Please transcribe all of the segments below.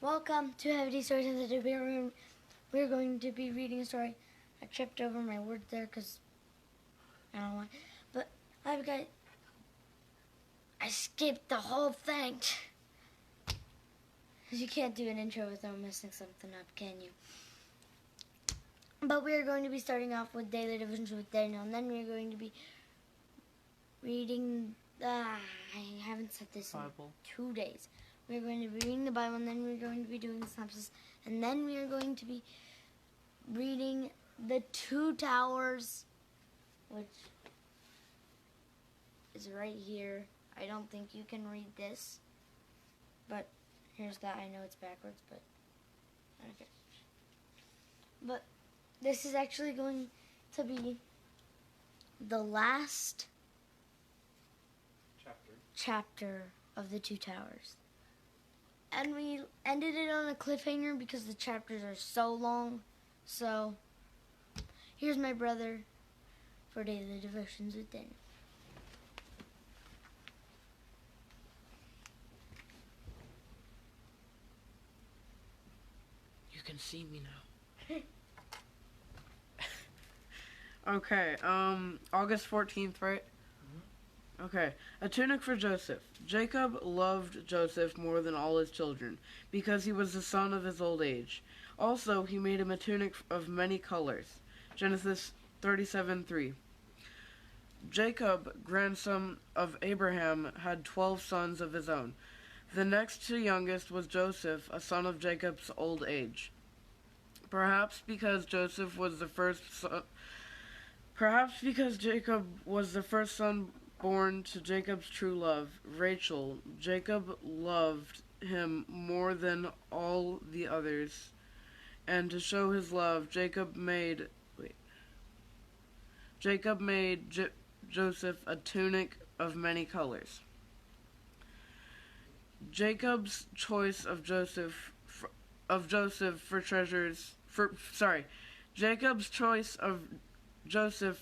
Welcome to Heavy Stories, and today we're going to be reading a story. I tripped over my word there because I don't know why, but I skipped the whole thing. You can't do an intro without messing something up, can you? But we are going to be starting off with Daily Devotions with Daniel, and then we are going to be reading I haven't said this Bible. In 2 days. We're going to be reading the Bible, and then we're going to be doing the synopsis, and then we are going to be reading the Two Towers, which is right here. I don't think you can read this, but here's that. I know it's backwards, but okay. But this is actually going to be the last chapter of the Two Towers. And we ended it on a cliffhanger because the chapters are so long. So, here's my brother for Daily Devotions with Daniel. You can see me now. Okay, August 14th, right? Mm-hmm. Okay, a tunic for Joseph. Jacob loved Joseph more than all his children, because he was the son of his old age. Also, he made him a tunic of many colors. Genesis 37:3. Jacob, grandson of Abraham, had 12 sons of his own. The next to youngest was Joseph, a son of Jacob's old age. Perhaps because Jacob was the first son born to Jacob's true love, Rachel, Jacob loved him more than all the others, and to show his love, Jacob made Joseph a tunic of many colors. Jacob's choice of Joseph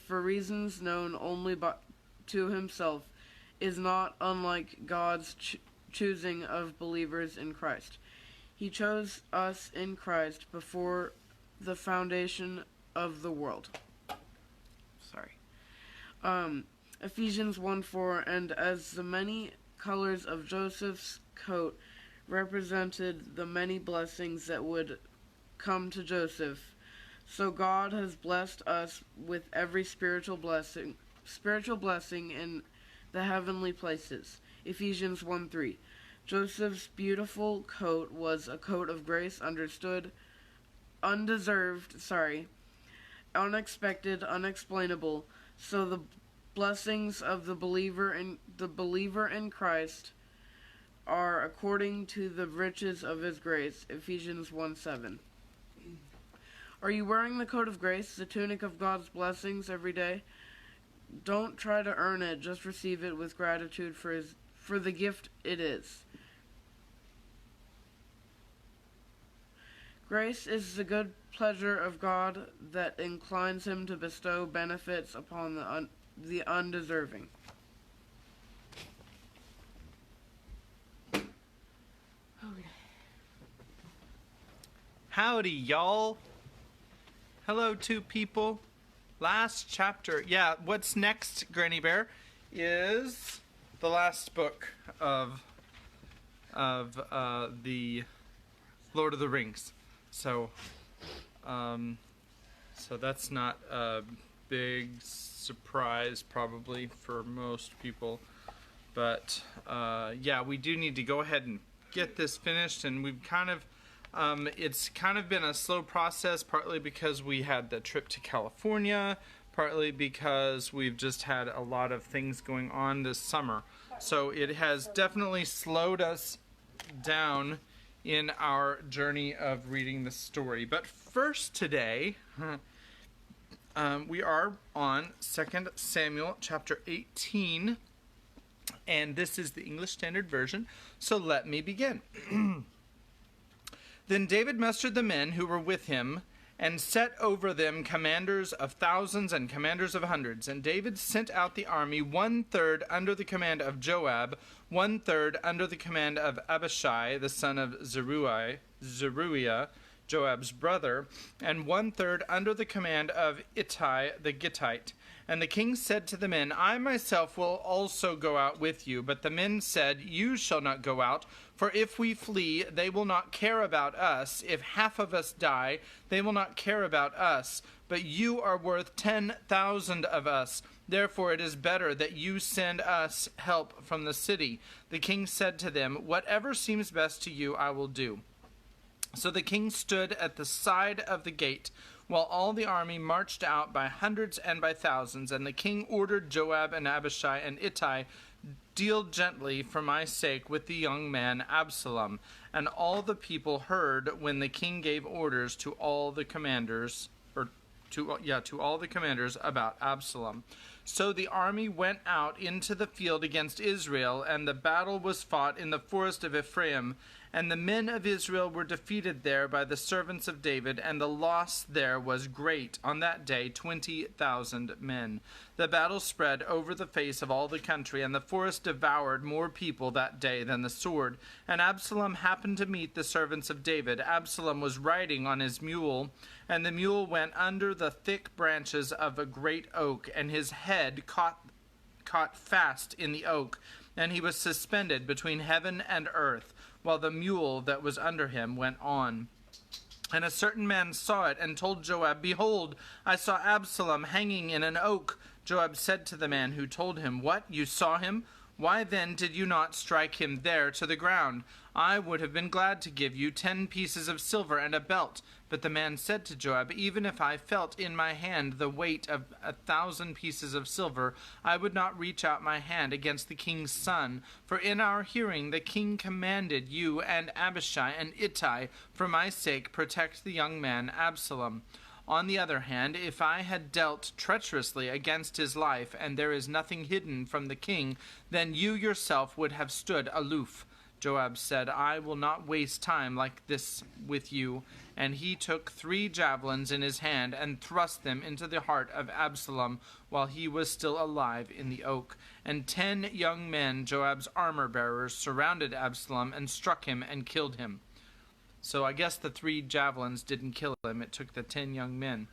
for reasons known only to himself is not unlike God's choosing of believers in Christ. He chose us in Christ before the foundation of the world. Ephesians 1:4, and as the many colors of Joseph's coat represented the many blessings that would come to Joseph, so God has blessed us with every spiritual blessing in the heavenly places. Ephesians 1:3. Joseph's beautiful coat was a coat of grace, unexpected, unexplainable. So the blessings of the believer in Christ are according to the riches of his grace. Ephesians 1:7. Are you wearing the coat of grace, the tunic of God's blessings every day? Don't try to earn it, just receive it with gratitude for the gift it is. Grace is the good pleasure of God that inclines him to bestow benefits upon the undeserving. Howdy, y'all. Hello, two people. Last chapter. Yeah, what's next, Granny Bear, is the last book of the Lord of the Rings. So that's not a big surprise probably for most people. But yeah, we do need to go ahead and get this finished, and we've kind of it's kind of been a slow process, partly because we had the trip to California, partly because we've just had a lot of things going on this summer. So it has definitely slowed us down in our journey of reading the story. But first today, we are on 2 Samuel chapter 18, and this is the English Standard Version, so let me begin. Then David mustered the men who were with him and set over them commanders of thousands and commanders of hundreds. And David sent out the army, 1/3 under the command of Joab, 1/3 under the command of Abishai, the son of Zeruiah, Joab's brother, and 1/3 under the command of Ittai the Gittite. And the king said to the men, I myself will also go out with you. But the men said, You shall not go out, for if we flee, they will not care about us. If half of us die, they will not care about us. But you are worth 10,000 of us. Therefore it is better that you send us help from the city. The king said to them, Whatever seems best to you, I will do. So the king stood at the side of the gate, while all the army marched out by hundreds and by thousands. And the king ordered Joab and Abishai and Ittai, Deal gently for my sake with the young man Absalom. And all the people heard when the king gave orders to all the commanders, to all the commanders about Absalom. So the army went out into the field against Israel, and the battle was fought in the forest of Ephraim. And the men of Israel were defeated there by the servants of David, and the loss there was great. On that day 20,000 men. The battle spread over the face of all the country, and the forest devoured more people that day than the sword. And Absalom happened to meet the servants of David. Absalom was riding on his mule, and the mule went under the thick branches of a great oak, and his head caught fast in the oak, and he was suspended between heaven and earth, while the mule that was under him went on. And a certain man saw it, and told Joab, Behold, I saw Absalom hanging in an oak. Joab said to the man who told him, What, you saw him? Why then did you not strike him there to the ground? I would have been glad to give you 10 pieces of silver and a belt. But the man said to Joab, Even if I felt in my hand the weight of 1,000 pieces of silver, I would not reach out my hand against the king's son. For in our hearing the king commanded you and Abishai and Ittai, for my sake, protect the young man Absalom. On the other hand, if I had dealt treacherously against his life, and there is nothing hidden from the king, then you yourself would have stood aloof. Joab said, I will not waste time like this with you. And he took 3 javelins in his hand, and thrust them into the heart of Absalom, while he was still alive in the oak. And 10 young men, Joab's armor-bearers, surrounded Absalom, and struck him and killed him. So I guess the 3 javelins didn't kill him. It took the 10 young men.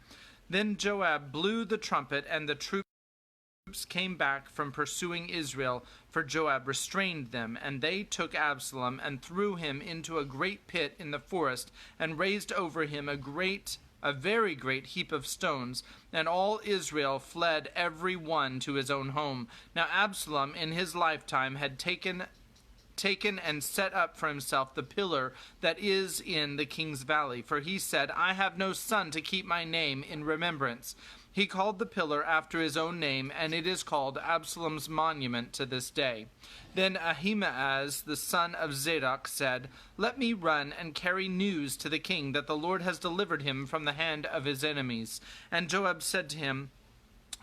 Then Joab blew the trumpet, and the troops came back from pursuing Israel, for Joab restrained them. And they took Absalom, and threw him into a great pit in the forest, and raised over him a very great heap of stones. And all Israel fled every one to his own home. Now Absalom in his lifetime had taken and set up for himself the pillar that is in the king's valley. For he said, I have no son to keep my name in remembrance. He called the pillar after his own name, and it is called Absalom's monument to this day. Then Ahimaaz, the son of Zadok, said, Let me run and carry news to the king that the Lord has delivered him from the hand of his enemies. And Joab said to him,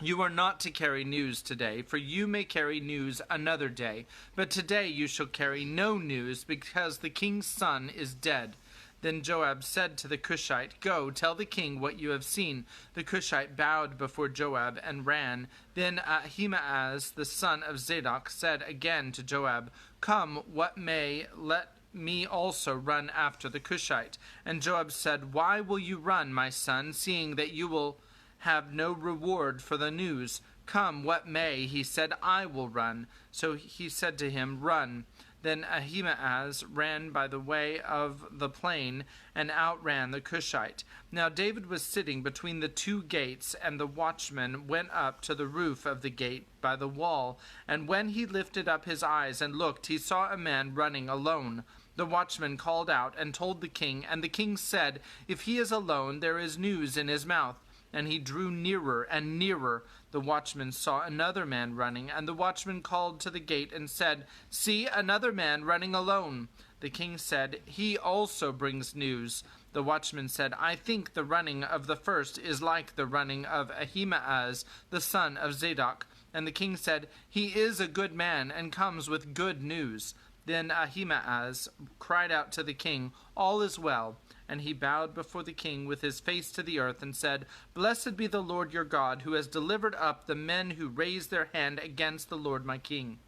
You are not to carry news today, for you may carry news another day. But today you shall carry no news, because the king's son is dead. Then Joab said to the Cushite, Go, tell the king what you have seen. The Cushite bowed before Joab and ran. Then Ahimaaz, the son of Zadok, said again to Joab, Come, what may, let me also run after the Cushite. And Joab said, Why will you run, my son, seeing that you will have no reward for the news? Come, what may, he said, I will run. So he said to him, Run. Then Ahimaaz ran by the way of the plain, and outran the Cushite. Now David was sitting between the 2 gates, and the watchman went up to the roof of the gate by the wall. And when he lifted up his eyes and looked, he saw a man running alone. The watchman called out and told the king, and the king said, If he is alone, there is news in his mouth. And he drew nearer and nearer. The watchman saw another man running, and the watchman called to the gate and said, See, another man running alone. The king said, He also brings news. The watchman said, I think the running of the first is like the running of Ahimaaz, the son of Zadok. And the king said, He is a good man, and comes with good news. Then Ahimaaz cried out to the king, "All is well." And he bowed before the king with his face to the earth and said, "Blessed be the Lord your God, who has delivered up the men who raised their hand against the Lord my king,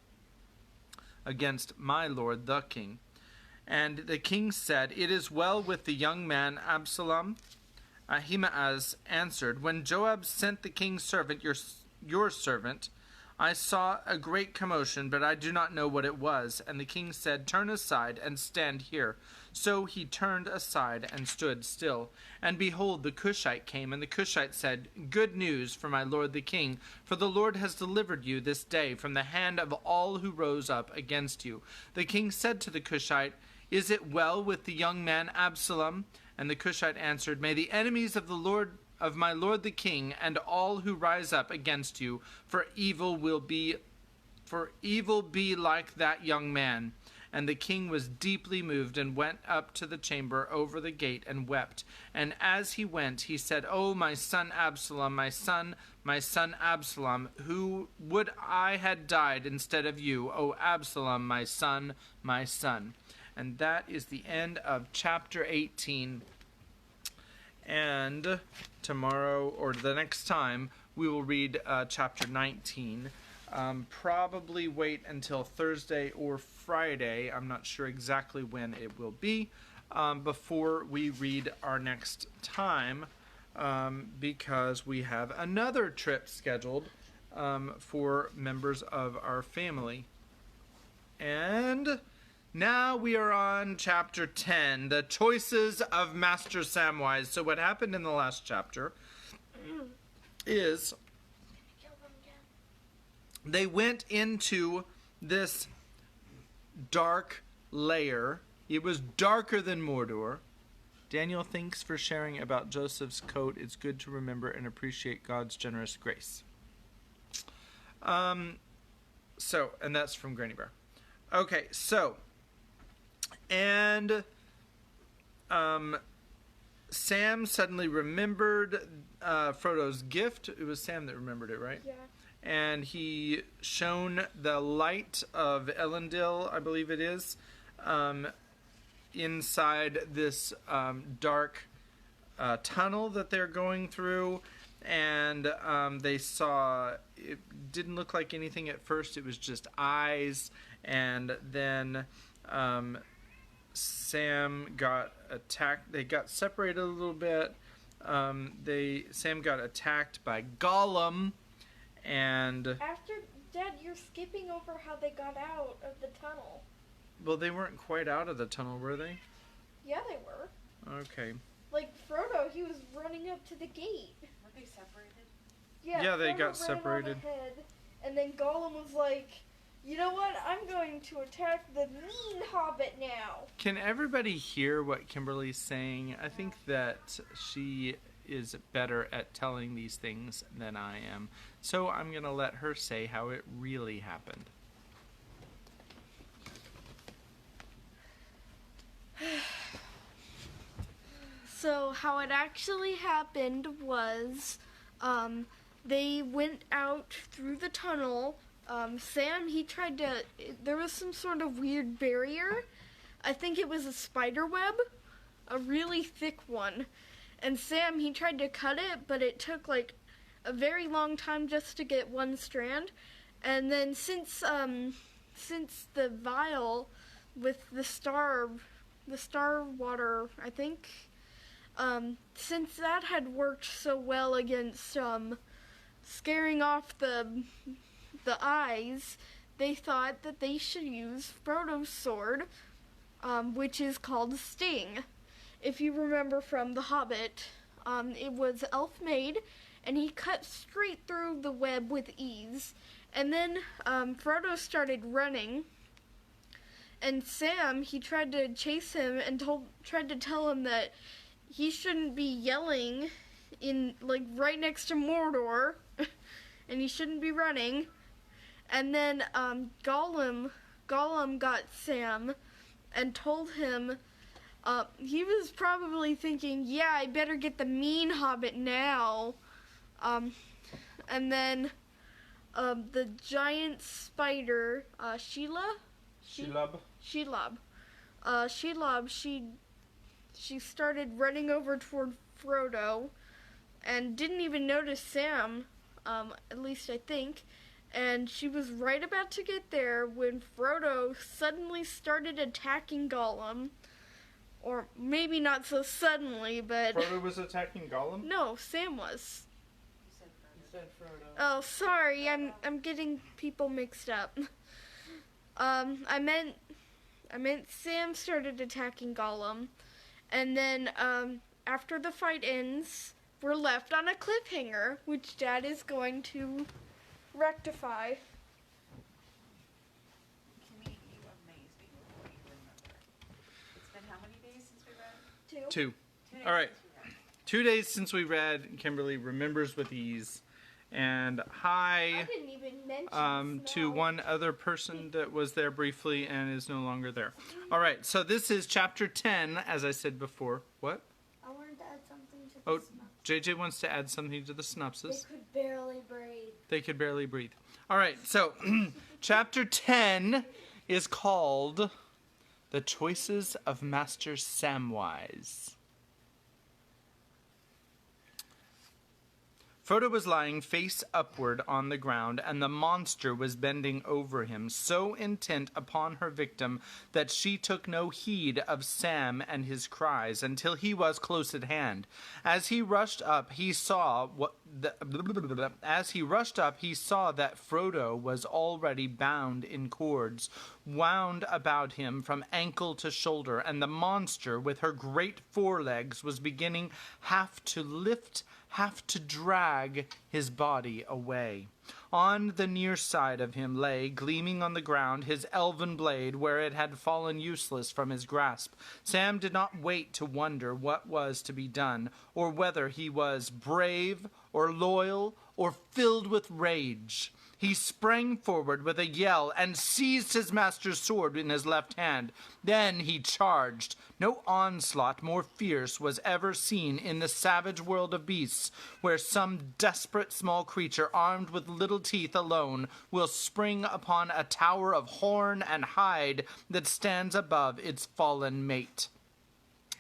against my lord the king." And the king said, "It is well with the young man Absalom." Ahimaaz answered, "When Joab sent the king's servant, your servant, I saw a great commotion, but I do not know what it was." And the king said, "Turn aside and stand here." So he turned aside and stood still. And behold, the Cushite came, and the Cushite said, "Good news for my lord the king, for the Lord has delivered you this day from the hand of all who rose up against you." The king said to the Cushite, "Is it well with the young man Absalom?" And the Cushite answered, "May the enemies of the Lord of my lord the king and all who rise up against you for evil be like that young man." And the king was deeply moved and went up to the chamber over the gate and wept. And as he went, he said, "Oh, my son Absalom, my son Absalom, who would I had died instead of you, O Absalom, my son, my son." And that is the end of chapter 18. And tomorrow, or the next time, we will read chapter 19. Probably wait until Thursday or Friday, I'm not sure exactly when it will be, before we read our next time, because we have another trip scheduled for members of our family. And now we are on chapter 10, the choices of Master Samwise. So what happened in the last chapter is they went into this dark lair. It was darker than Mordor. Daniel, thanks for sharing about Joseph's coat. It's good to remember and appreciate God's generous grace. And that's from Granny Bear. Okay, so, and Sam suddenly remembered Frodo's gift. It was Sam that remembered it, right? Yeah. And he shone the light of Elendil, I believe it is, inside this dark tunnel that they're going through. And they saw, it didn't look like anything at first, it was just eyes. And then Sam got attacked. They got separated a little bit. Sam got attacked by Gollum. And After, Dad, you're skipping over how they got out of the tunnel. well, they weren't quite out of the tunnel, were they? Yeah, they were. Okay. Like, Frodo, he was running up to the gate. Were they separated? Yeah, they Frodo got ran on separated. ahead, and then Gollum was like, "You know what? I'm going to attack the mean hobbit now." Can everybody hear what Kimberly's saying? I think that she is better at telling these things than I am. So I'm going to let her say how it really happened. So how it actually happened was they went out through the tunnel. Sam, there was some sort of weird barrier. I think it was a spider web, a really thick one. And Sam, he tried to cut it, but it took like a very long time just to get one strand. And then since the vial with the star water, I think, since that had worked so well against scaring off the eyes, they thought that they should use Frodo's sword, which is called Sting. If you remember from The Hobbit, it was elf-made, and he cut straight through the web with ease. And then Frodo started running, and Sam, he tried to chase him and tried to tell him that he shouldn't be yelling in right next to Mordor, and he shouldn't be running. And then Gollum got Sam and told him. He was probably thinking, yeah, I better get the mean hobbit now. And then the giant spider, Sheila, Shelob. Shelob, she started running over toward Frodo and didn't even notice Sam, at least I think. And she was right about to get there when Frodo suddenly started attacking Gollum. Or maybe not so suddenly, but... Frodo was attacking Gollum? No, Sam was. You said Frodo. Oh, sorry, I'm getting people mixed up. I meant Sam started attacking Gollum, and then after the fight ends, we're left on a cliffhanger, which Dad is going to rectify. Kimmy, you amaze me with what you remember. It's been how many days since we read? 2. 2 days All right. since we read. 2 days since we read. Kimberly remembers with ease. And hi I didn't even mention to smell. one other person that was there briefly and is no longer there. All right, so this is chapter 10, as I said before. What? I wanted to add something to Oh, this. JJ wants to add something to the synopsis. They could barely breathe. They could barely breathe. All right, so chapter 10 is called The Choices of Master Samwise. Frodo was lying face upward on the ground, and the monster was bending over him, so intent upon her victim that she took no heed of Sam and his cries until he was close at hand. As he rushed up, he saw that Frodo was already bound in cords, wound about him from ankle to shoulder, and the monster, with her great forelegs, was beginning half to lift, half to drag his body away. On the near side of him lay, gleaming on the ground, his elven blade, where it had fallen useless from his grasp. Sam did not wait to wonder what was to be done, or whether he was brave, or loyal, or filled with rage. He sprang forward with a yell and seized his master's sword in his left hand. Then he charged. No onslaught more fierce was ever seen in the savage world of beasts, where some desperate small creature armed with little teeth alone will spring upon a tower of horn and hide that stands above its fallen mate.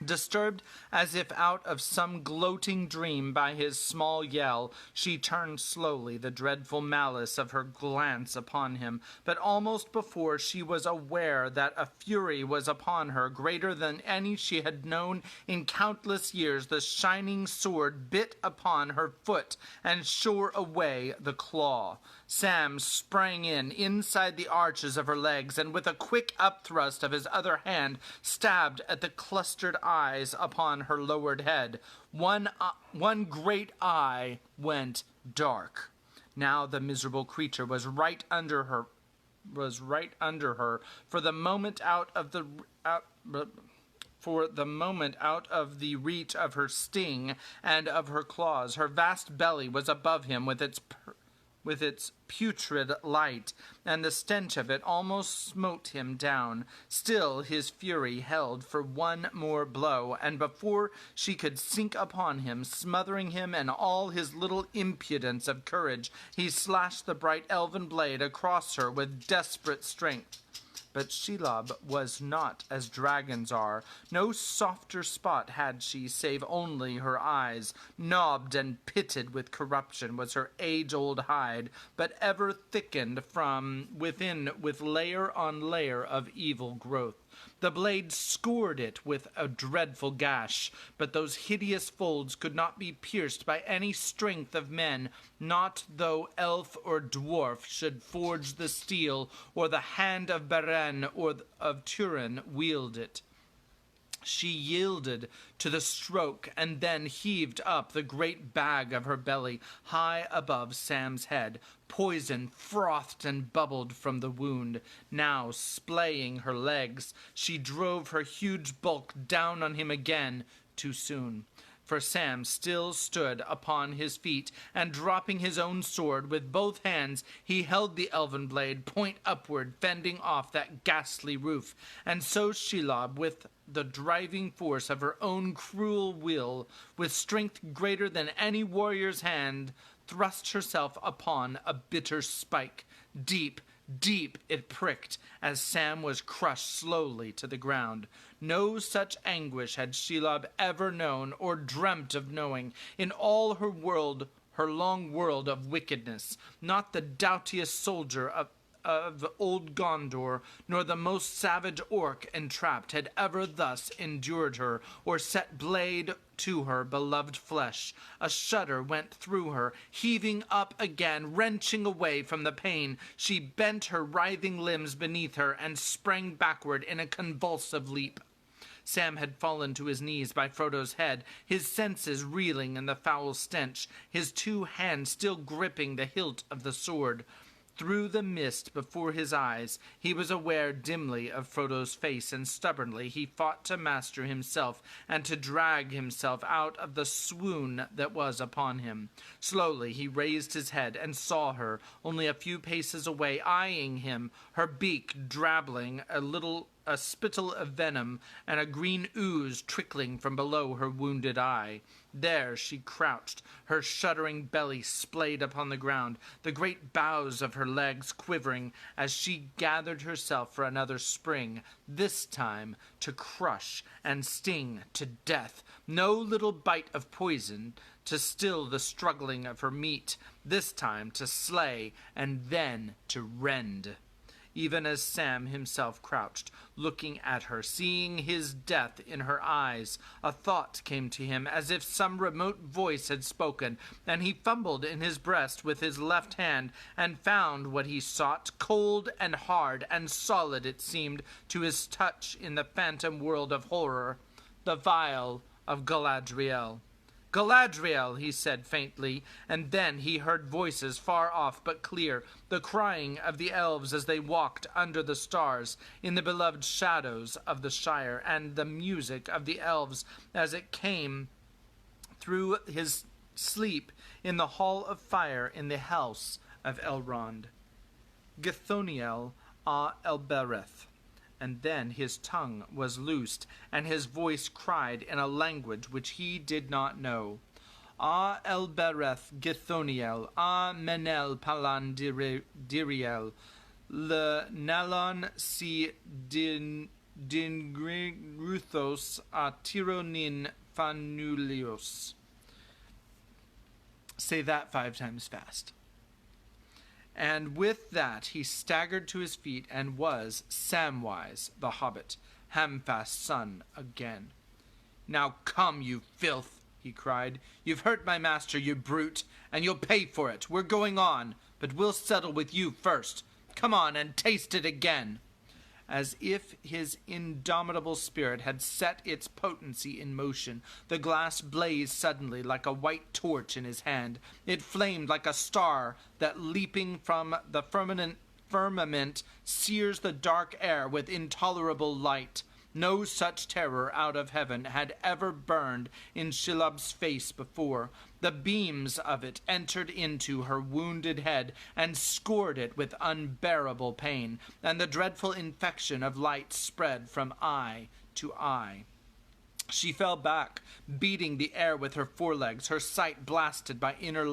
Disturbed as if out of some gloating dream by his small yell, she turned slowly, the dreadful malice of her glance upon him. But almost before she was aware that a fury was upon her, greater than any she had known in countless years, the shining sword bit upon her foot and shore away the claw. Sam sprang inside the arches of her legs, and with a quick upthrust of his other hand, stabbed at the clustered eyes upon her lowered head. One great eye went dark. Now the miserable creature was right under her, for the moment out of the reach of her sting and of her claws. Her vast belly was above him with its putrid light, and the stench of it almost smote him down. Still his fury held for one more blow, and before she could sink upon him, smothering him and all his little impudence of courage, he slashed the bright elven blade across her with desperate strength. But Shelob was not as dragons are. No softer spot had she, save only her eyes. Knobbed and pitted with corruption was her age-old hide, but ever thickened from within with layer on layer of evil growth. The blade scored it with a dreadful gash, but those hideous folds could not be pierced by any strength of men, not though elf or dwarf should forge the steel, or the hand of Beren or of Turin wield it. She yielded to the stroke, and then heaved up the great bag of her belly high above Sam's head. Poison frothed and bubbled from the wound. Now, splaying her legs, she drove her huge bulk down on him again, too soon. For Sam still stood upon his feet, and dropping his own sword with both hands, he held the elven blade point upward, fending off that ghastly roof. And so Shelob, with the driving force of her own cruel will, with strength greater than any warrior's hand, thrust herself upon a bitter spike, deep, Deep it pricked as Sam was crushed slowly to the ground. No such anguish had Shelob ever known or dreamt of knowing in all her world, her long world of wickedness. Not the doughtiest soldier of old Gondor, nor the most savage orc entrapped had ever thus endured her, or set blade to her beloved flesh. A shudder went through her, heaving up again, wrenching away from the pain. She bent her writhing limbs beneath her and sprang backward in a convulsive leap. Sam had fallen to his knees by Frodo's head, his senses reeling in the foul stench, his 2 hands still gripping the hilt of the sword. Through the mist before his eyes, he was aware dimly of Frodo's face, and stubbornly he fought to master himself and to drag himself out of the swoon that was upon him. Slowly he raised his head and saw her, only a few paces away, eyeing him, her beak drabbling a spittle of venom, and a green ooze trickling from below her wounded eye. There she crouched, her shuddering belly splayed upon the ground, the great boughs of her legs quivering as she gathered herself for another spring, this time to crush and sting to death. No little bite of poison to still the struggling of her meat, this time to slay and then to rend. Even as Sam himself crouched, looking at her, seeing his death in her eyes, a thought came to him as if some remote voice had spoken, and he fumbled in his breast with his left hand and found what he sought, cold and hard and solid it seemed to his touch in the phantom world of horror, the vial of Galadriel. "Galadriel," he said faintly, and then he heard voices far off but clear, the crying of the elves as they walked under the stars in the beloved shadows of the Shire, and the music of the elves as it came through his sleep in the hall of fire in the house of Elrond. Githoniel a Elbereth. And then his tongue was loosed, and his voice cried in a language which he did not know. Ah Elbereth Githoniel, ah Menel Palan Diriel, le Nalon si Dingruthos a Tironin Fanulios. Say that 5 times fast. And with that he staggered to his feet and was Samwise the Hobbit, Hamfast's son again. "Now come, you filth," he cried. "You've hurt my master, you brute, and you'll pay for it. We're going on, but we'll settle with you first. Come on and taste it again." As if his indomitable spirit had set its potency in motion, the glass blazed suddenly like a white torch in his hand. It flamed like a star that, leaping from the firmament, sears the dark air with intolerable light. No such terror out of heaven had ever burned in Shelob's face before. The beams of it entered into her wounded head and scored it with unbearable pain, and the dreadful infection of light spread from eye to eye. She fell back, beating the air with her forelegs, her sight blasted by inner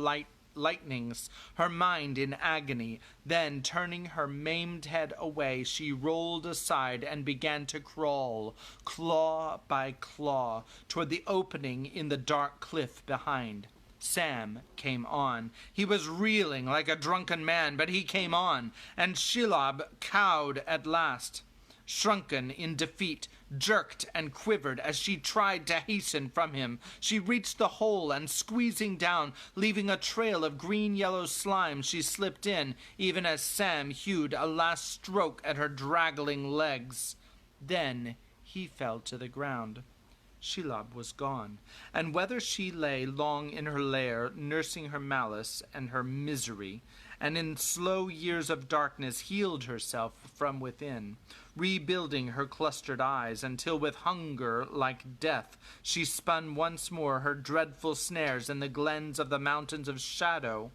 lightnings, her mind in agony. Then, turning her maimed head away, she rolled aside and began to crawl, claw by claw, toward the opening in the dark cliff behind. Sam came on. He was reeling like a drunken man, but he came on, and Shelob cowed at last. Shrunken in defeat, jerked and quivered as she tried to hasten from him. She reached the hole, and squeezing down, leaving a trail of green-yellow slime, she slipped in, even as Sam hewed a last stroke at her draggling legs. Then he fell to the ground. Shelob was gone, and whether she lay long in her lair, nursing her malice and her misery, and in slow years of darkness healed herself from within, rebuilding her clustered eyes, until with hunger like death she spun once more her dreadful snares in the glens of the mountains of shadow,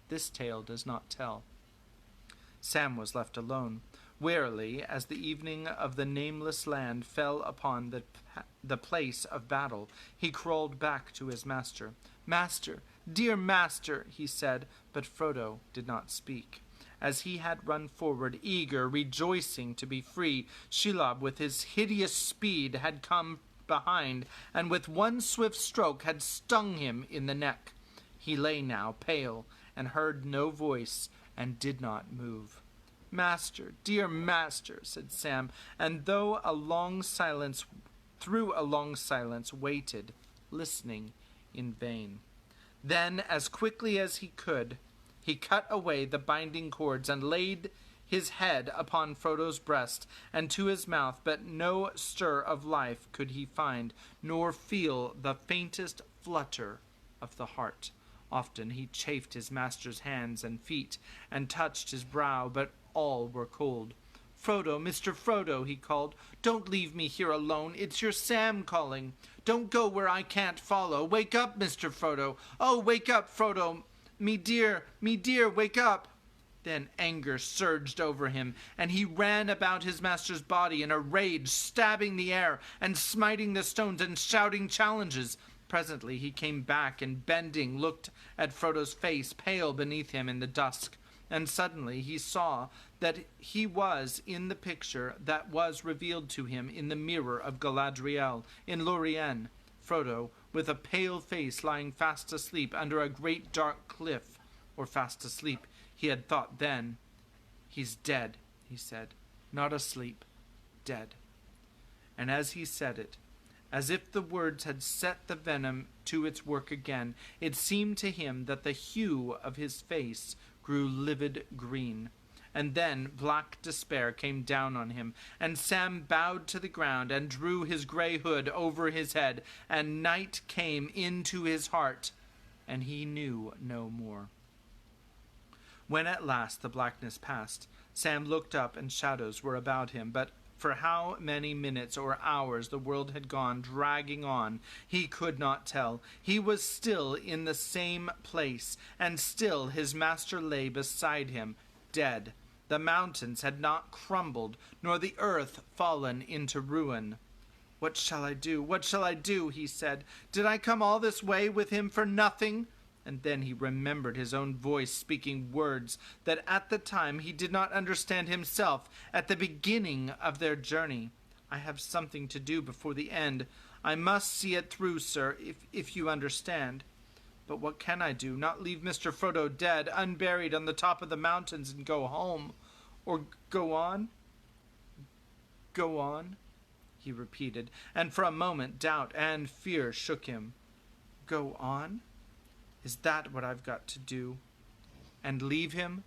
this tale does not tell. Sam was left alone. Wearily, as the evening of the nameless land fell upon the place of battle, he crawled back to his master. "Master, dear master," he said, but Frodo did not speak. as he had run forward, eager, rejoicing to be free. Shelob, with his hideous speed, had come behind, and with one swift stroke had stung him in the neck. He lay now, pale, and heard no voice, and did not move. "Master, dear master," said Sam, and through a long silence waited, listening in vain. Then, as quickly as he could, he cut away the binding cords and laid his head upon Frodo's breast and to his mouth, but no stir of life could he find, nor feel the faintest flutter of the heart. Often he chafed his master's hands and feet, and touched his brow, but all were cold. "Frodo, Mr. Frodo," he called, "don't leave me here alone. It's your Sam calling. Don't go where I can't follow. Wake up, Mr. Frodo. Oh, wake up, Frodo. Me dear, wake up." Then anger surged over him, and he ran about his master's body in a rage, stabbing the air and smiting the stones and shouting challenges. Presently he came back and, bending, looked at Frodo's face, pale beneath him in the dusk. And suddenly he saw that he was in the picture that was revealed to him in the mirror of Galadriel in Lorien. Frodo, with a pale face, lying fast asleep under a great dark cliff, or fast asleep, he had thought then. "He's dead," he said, "not asleep, dead." And as he said it, as if the words had set the venom to its work again, it seemed to him that the hue of his face grew livid green. And then black despair came down on him, and Sam bowed to the ground and drew his grey hood over his head, and night came into his heart, and he knew no more. When at last the blackness passed, Sam looked up, and shadows were about him, but for how many minutes or hours the world had gone dragging on, he could not tell. He was still in the same place, and still his master lay beside him, dead. The mountains had not crumbled, nor the earth fallen into ruin. "What shall I do? What shall I do?" he said. "Did I come all this way with him for nothing?" And then he remembered his own voice speaking words that at the time he did not understand himself, at the beginning of their journey. "I have something to do before the end. I must see it through, sir, if you understand. But what can I do? Not leave Mr. Frodo dead, unburied on the top of the mountains, and go home? Or go on? Go on?" he repeated, and for a moment doubt and fear shook him. "Go on? Is that what I've got to do? And leave him?"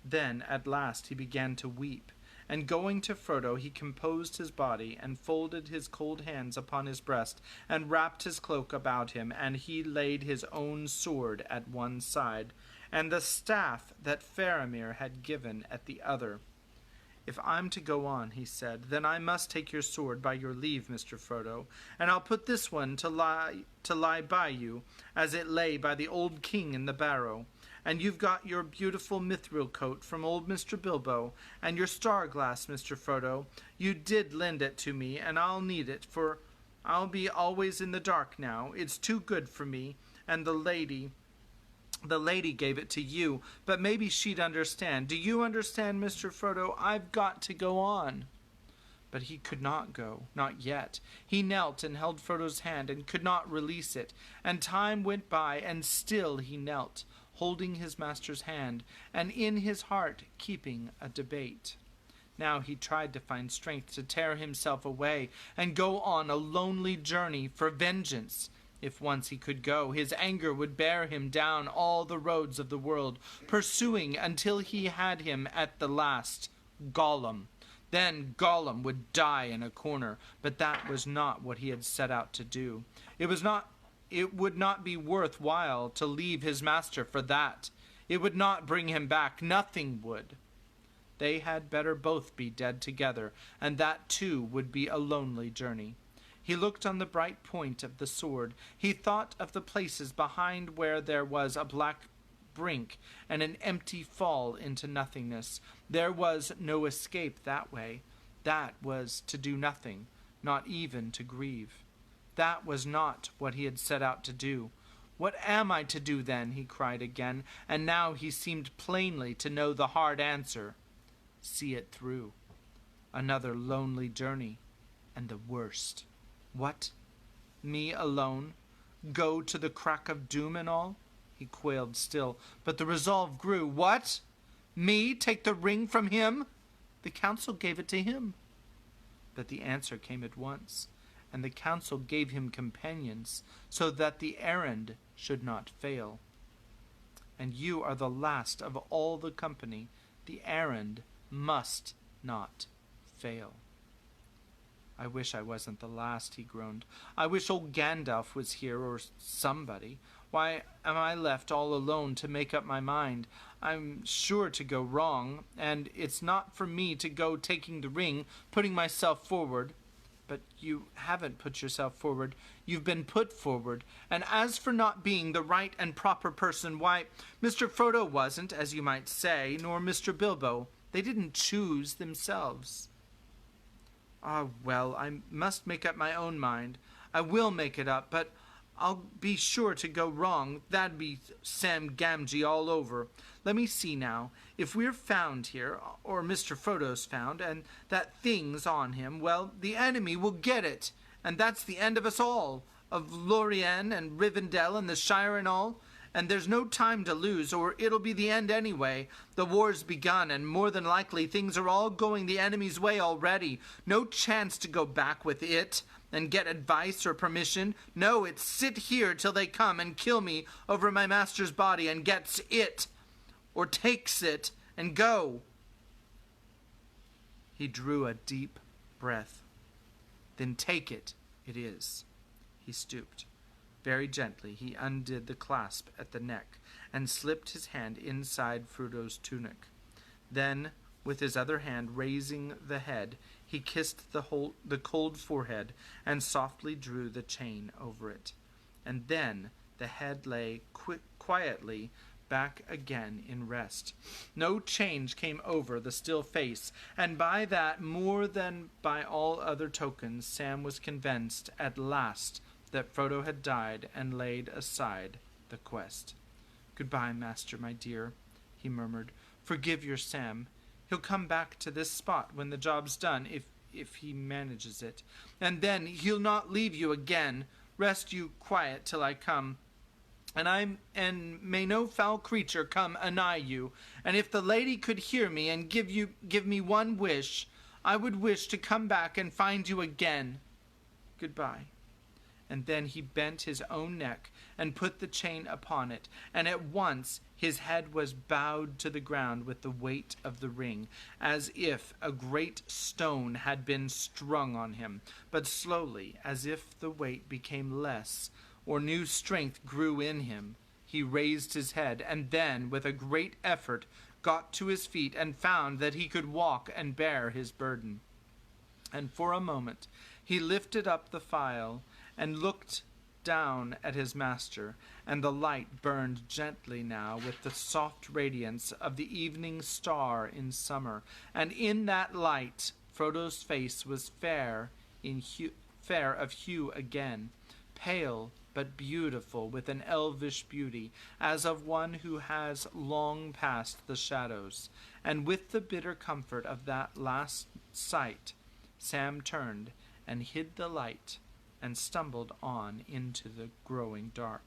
Then at last he began to weep, and going to Frodo he composed his body, and folded his cold hands upon his breast, and wrapped his cloak about him, and he laid his own sword at one side, and the staff that Faramir had given at the other. "If I'm to go on," he said, "then I must take your sword by your leave, Mr. Frodo, and I'll put this one to lie by you, as it lay by the old king in the barrow. And you've got your beautiful mithril coat from old Mr. Bilbo, and your star-glass, Mr. Frodo. You did lend it to me, and I'll need it, for I'll be always in the dark now. It's too good for me, and the lady gave it to you, but maybe she'd understand. Do you understand, Mr. Frodo? I've got to go on." But he could not go, not yet. He knelt and held Frodo's hand and could not release it, and time went by, and still he knelt, holding his master's hand, and in his heart keeping a debate. Now he tried to find strength to tear himself away and go on a lonely journey for vengeance. If once he could go, his anger would bear him down all the roads of the world, pursuing until he had him at the last, Gollum. Then Gollum would die in a corner, but that was not what he had set out to do. It would not be worth while to leave his master for that. It would not bring him back. Nothing would. They had better both be dead together, and that too would be a lonely journey. He looked on the bright point of the sword. He thought of the places behind where there was a black brink and an empty fall into nothingness. There was no escape that way. That was to do nothing, not even to grieve. That was not what he had set out to do. What am I to do then? He cried again, and now he seemed plainly to know the hard answer. See it through. Another lonely journey, and the worst. What? Me alone? Go to the crack of doom and all? He quailed still, but the resolve grew. What? Me take the ring from him? The council gave it to him. But the answer came at once, and the council gave him companions, so that the errand should not fail. And you are the last of all the company. The errand must not fail. I wish I wasn't the last, he groaned. I wish old Gandalf was here, or somebody. Why am I left all alone to make up my mind? I'm sure to go wrong, and it's not for me to go taking the ring, putting myself forward. But you haven't put yourself forward. You've been put forward. And as for not being the right and proper person, why, Mr. Frodo wasn't, as you might say, nor Mr. Bilbo. They didn't choose themselves. Ah, well, I must make up my own mind. I will make it up, but I'll be sure to go wrong. That'd be Sam Gamgee all over. Let me see now. If we're found here, or Mr. Frodo's found, and that thing's on him, well, the enemy will get it, and that's the end of us all, of Lorien and Rivendell and the Shire and all. And there's no time to lose, or it'll be the end anyway. The war's begun, and more than likely things are all going the enemy's way already. No chance to go back with it and get advice or permission. No, it's sit here till they come and kill me over my master's body and gets it, or takes it, and go. He drew a deep breath. Then take it, it is. He stooped. Very gently he undid the clasp at the neck and slipped his hand inside Frodo's tunic. Then, with his other hand raising the head, he kissed the cold forehead and softly drew the chain over it. And then the head lay quietly back again in rest. No change came over the still face, and by that, more than by all other tokens, Sam was convinced at last that Frodo had died and laid aside the quest. Goodbye, master, my dear, he murmured. Forgive your Sam. He'll come back to this spot when the job's done, if he manages it. And then he'll not leave you again. Rest you quiet till I come. And may no foul creature come anigh you. And if the lady could hear me and give me one wish, I would wish to come back and find you again. Goodbye. And then he bent his own neck and put the chain upon it, and at once his head was bowed to the ground with the weight of the ring, as if a great stone had been strung on him. But slowly, as if the weight became less, or new strength grew in him, he raised his head, and then, with a great effort, got to his feet and found that he could walk and bear his burden. And for a moment he lifted up the phial and looked down at his master, and the light burned gently now with the soft radiance of the evening star in summer, and in that light Frodo's face was fair of hue again, pale but beautiful with an elvish beauty, as of one who has long passed the shadows. And with the bitter comfort of that last sight, Sam turned and hid the light and stumbled on into the growing dark.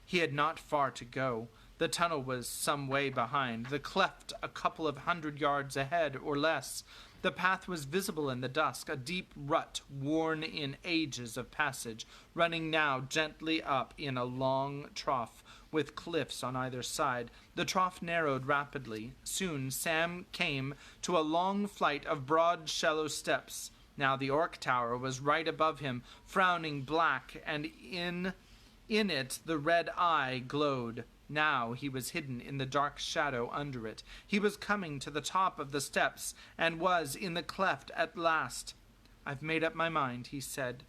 He had not far to go. The tunnel was some way behind, the cleft a couple of 100 yards ahead or less. The path was visible in the dusk, a deep rut worn in ages of passage, running now gently up in a long trough with cliffs on either side. The trough narrowed rapidly. Soon Sam came to a long flight of broad, shallow steps. Now the Orc Tower was right above him, frowning black, and in it the red eye glowed. Now he was hidden in the dark shadow under it. He was coming to the top of the steps, and was in the cleft at last. "I've made up my mind," he said.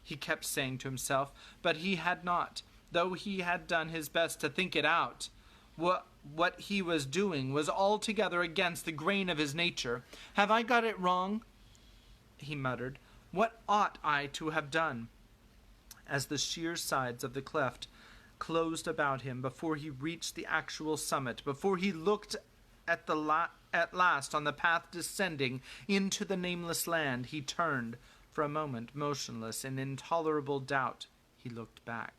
He kept saying to himself, but he had not, though he had done his best to think it out. What he was doing was altogether against the grain of his nature. "Have I got it wrong?" he muttered. "What ought I to have done?" As the sheer sides of the cleft closed about him before he reached the actual summit, before he looked at last on the path descending into the nameless land. He turned. For a moment, motionless in intolerable doubt, he looked back.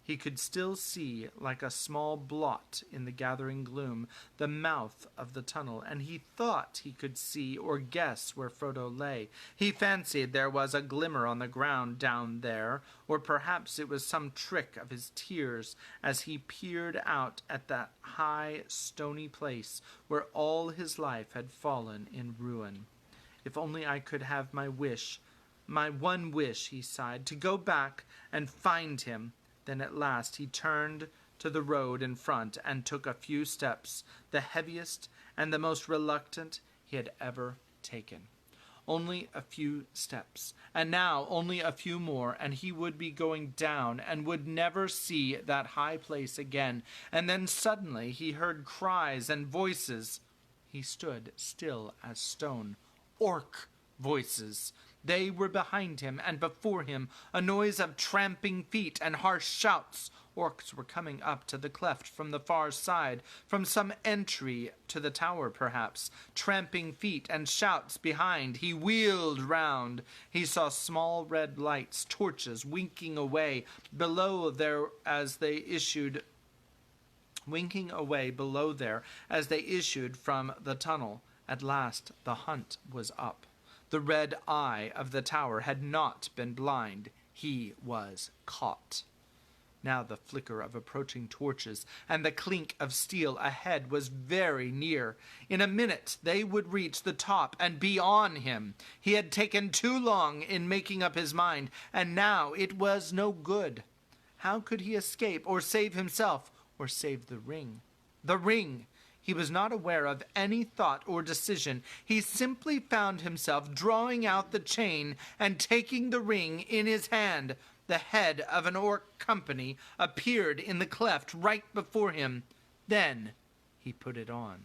He could still see, like a small blot in the gathering gloom, the mouth of the tunnel, and he thought he could see or guess where Frodo lay. He fancied there was a glimmer on the ground down there, or perhaps it was some trick of his tears as he peered out at that high, stony place where all his life had fallen in ruin. If only I could have my wish, my one wish, he sighed, to go back and find him. Then at last he turned to the road in front and took a few steps, the heaviest and the most reluctant he had ever taken. Only a few steps, and now only a few more, and he would be going down and would never see that high place again. And then suddenly he heard cries and voices. He stood still as stone. Orc voices. They were behind him and before him, a noise of tramping feet and harsh shouts. Orcs were coming up to the cleft from the far side, from some entry to the tower perhaps. Tramping feet and shouts behind. He wheeled round. He saw small red lights, torches, winking away below there as they issued from the tunnel. At last the hunt was up. The red eye of the tower had not been blind. He was caught. Now the flicker of approaching torches and the clink of steel ahead was very near. In a minute they would reach the top and be on him. He had taken too long in making up his mind, and now it was no good. How could he escape, or save himself, or save the ring? The ring! He was not aware of any thought or decision. He simply found himself drawing out the chain and taking the ring in his hand. The head of an orc company appeared in the cleft right before him. Then he put it on.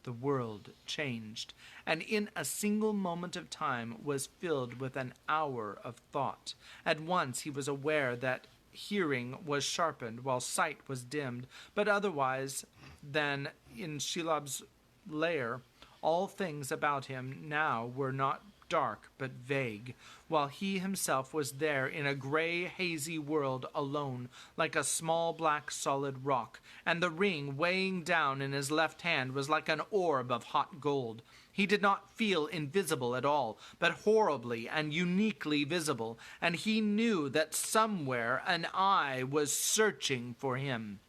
The world changed, and in a single moment of time was filled with an hour of thought. At once he was aware that hearing was sharpened while sight was dimmed, but otherwise than in Shelob's lair, all things about him now were not dark but vague, while he himself was there in a gray, hazy world alone, like a small black solid rock, and the ring weighing down in his left hand was like an orb of hot gold. He did not feel invisible at all, but horribly and uniquely visible, and he knew that somewhere an eye was searching for him.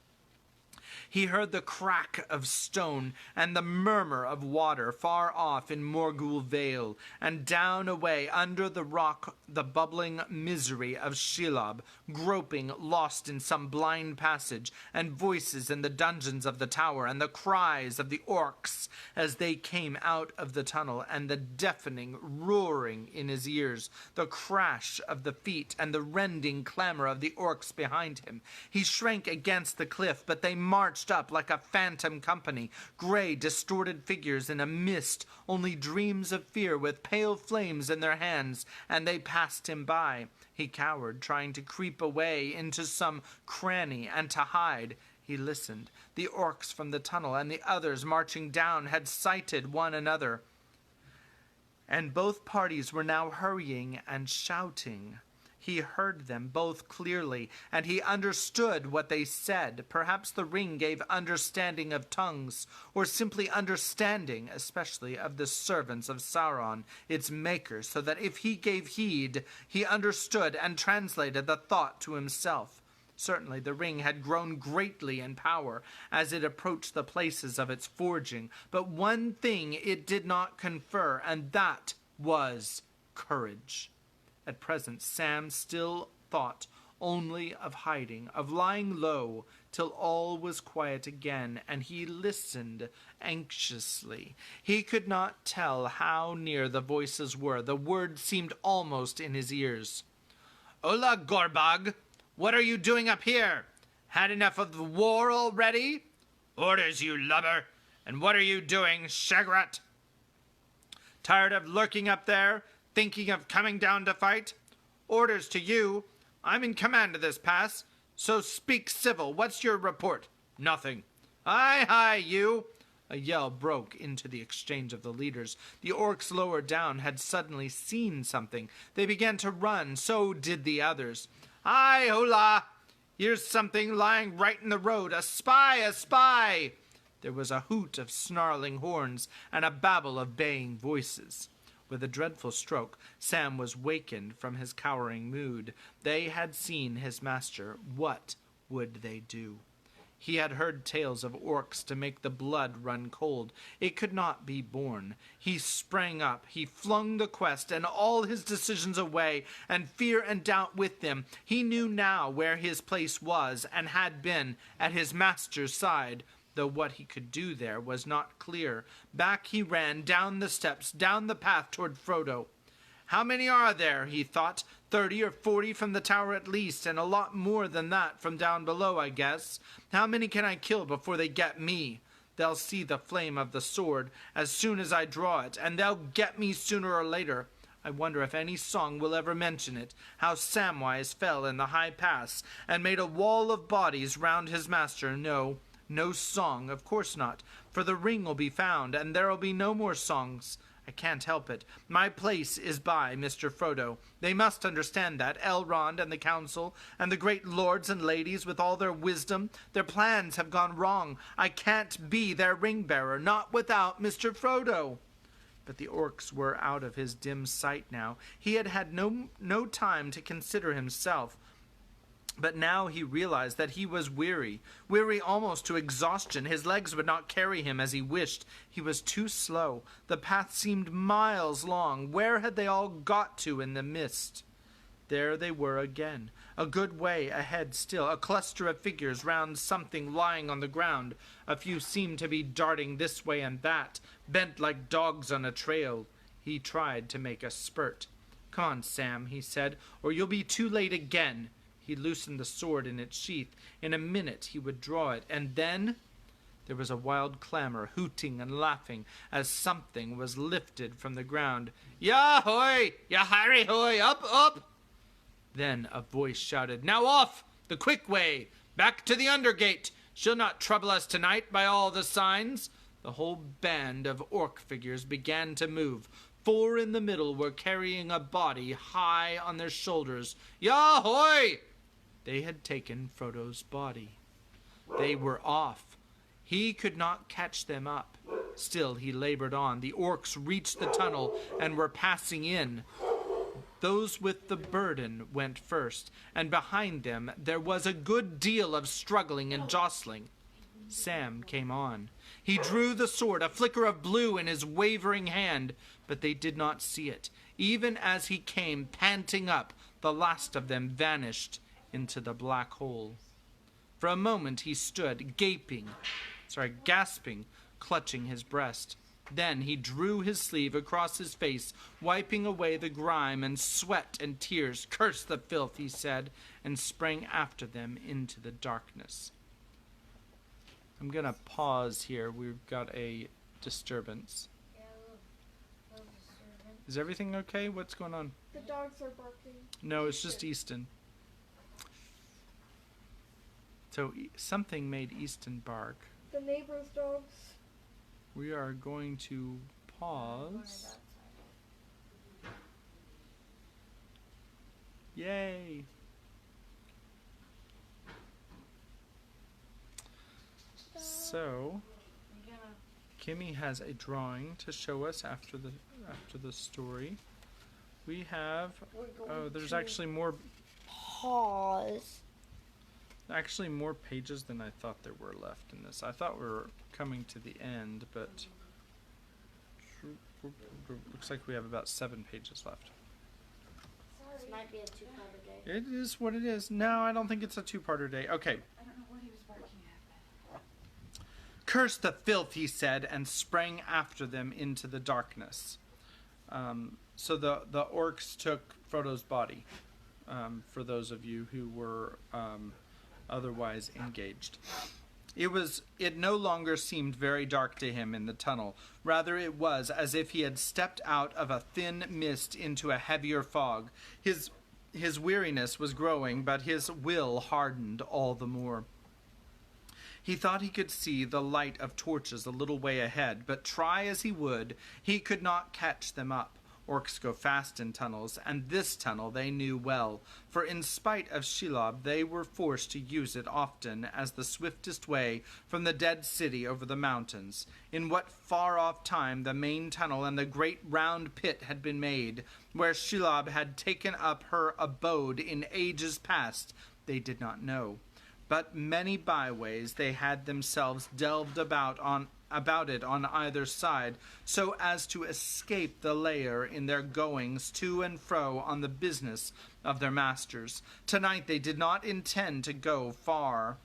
He heard the crack of stone and the murmur of water far off in Morgul Vale, and down away under the rock the bubbling misery of Shelob, groping lost in some blind passage, and voices in the dungeons of the tower, and the cries of the orcs as they came out of the tunnel, and the deafening roaring in his ears, the crash of the feet and the rending clamor of the orcs behind him. He shrank against the cliff, but they marched up like a phantom company, gray, distorted figures in a mist, only dreams of fear with pale flames in their hands, and they passed him by. He cowered, trying to creep away into some cranny and to hide. He listened. The orcs from the tunnel and the others marching down had sighted one another, and both parties were now hurrying and shouting. He heard them both clearly, and he understood what they said. Perhaps the ring gave understanding of tongues, or simply understanding, especially of the servants of Sauron, its maker, so that if he gave heed, he understood and translated the thought to himself. Certainly the ring had grown greatly in power as it approached the places of its forging, but one thing it did not confer, and that was courage. At present, Sam still thought only of hiding, of lying low till all was quiet again, and he listened anxiously. He could not tell how near the voices were. The words seemed almost in his ears. "Ola Gorbag, what are you doing up here? Had enough of the war already? Orders, you lubber! And what are you doing, Shagrat? Tired of lurking up there? Thinking of coming down to fight? Orders to you. I'm in command of this pass. So speak civil. What's your report? Nothing. Aye, you. A yell broke into the exchange of the leaders. The orcs lower down had suddenly seen something. They began to run. So did the others. Aye, hola! Here's something lying right in the road. A spy! A spy! There was a hoot of snarling horns and a babble of baying voices. With a dreadful stroke, Sam was wakened from his cowering mood. They had seen his master. What would they do? He had heard tales of orcs to make the blood run cold. It could not be borne. He sprang up. He flung the quest and all his decisions away, and fear and doubt with them. He knew now where his place was, and had been at his master's side, though what he could do there was not clear. Back he ran, down the steps, down the path toward Frodo. How many are there, he thought. 30 or 40 from the tower at least, and a lot more than that from down below, I guess. How many can I kill before they get me? They'll see the flame of the sword as soon as I draw it, and they'll get me sooner or later. I wonder if any song will ever mention it, how Samwise fell in the high pass, and made a wall of bodies round his master. No song, of course not, for the ring will be found, and there'll be no more songs. I can't help it. My place is by Mr. Frodo. They must understand that. Elrond and the council, and the great lords and ladies with all their wisdom, their plans have gone wrong. I can't be their ring-bearer, not without Mr. Frodo. But the orcs were out of his dim sight now. He had had no time to consider himself. But now he realized that he was weary almost to exhaustion. His legs would not carry him as he wished. He was too slow. The path seemed miles long. Where had they all got to in the mist? There they were again, a good way ahead still, a cluster of figures round something lying on the ground. A few seemed to be darting this way and that, bent like dogs on a trail. He tried to make a spurt. Come on, Sam, he said, or you'll be too late again. He loosened the sword in its sheath. In a minute he would draw it, and then there was a wild clamor, hooting and laughing, as something was lifted from the ground. Yah-hoy! Yah-harry-hoy! Up, up! Then a voice shouted, Now off! The quick way! Back to the Undergate! She'll not trouble us tonight by all the signs. The whole band of orc figures began to move. 4 in the middle were carrying a body high on their shoulders. Yah-hoy! They had taken Frodo's body. They were off. He could not catch them up. Still he labored on. The orcs reached the tunnel and were passing in. Those with the burden went first, and behind them there was a good deal of struggling and jostling. Sam came on. He drew the sword, a flicker of blue in his wavering hand, but they did not see it. Even as he came panting up, the last of them vanished into the black hole. For a moment he stood, gasping, clutching his breast. Then he drew his sleeve across his face, wiping away the grime and sweat and tears. Curse the filth, he said, and sprang after them into the darkness. I'm going to pause here. We've got a disturbance. Yeah, a little disturbance. Is everything okay? What's going on? The dogs are barking. No, it's just Easton. So something made Easton bark. The neighbor's dogs. We are going to pause. Yay! So, Kimmy has a drawing to show us after the story. We have there's actually more Pause. more pages than I thought there were left in this. I thought we were coming to the end, but looks like we have about 7 pages left. This might be a 2-parter day. It is what it is. No, I don't think it's a 2-parter day. Okay. I don't know what he was barking at. Curse the filth, he said, and sprang after them into the darkness. So the orcs took Frodo's body, for those of you who were otherwise engaged. It no longer seemed very dark to him in the tunnel. Rather, it was as if he had stepped out of a thin mist into a heavier fog. His his weariness was growing, but his will hardened all the more. He thought he could see the light of torches a little way ahead, but try as he would, he could not catch them up. Orcs go fast in tunnels, and this tunnel they knew well, for in spite of Shelob they were forced to use it often as the swiftest way from the dead city over the mountains. In what far-off time the main tunnel and the great round pit had been made, where Shelob had taken up her abode in ages past, they did not know. But many byways they had themselves delved about it on either side, so as to escape the lair in their goings to and fro on the business of their masters. Tonight they did not intend to go far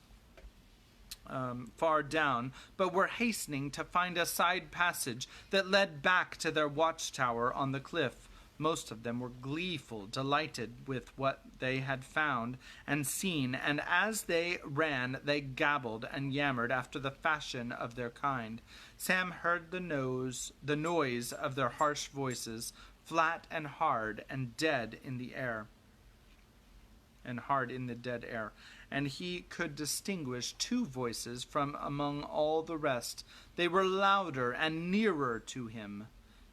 down, but were hastening to find a side passage that led back to their watchtower on the cliff. Most of them were gleeful, delighted with what they had found and seen, and as they ran they gabbled and yammered after the fashion of their kind. Sam heard the noise of their harsh voices, flat and hard and dead in the air, and hard in the dead air, and he could distinguish two voices from among all the rest. They were louder and nearer to him.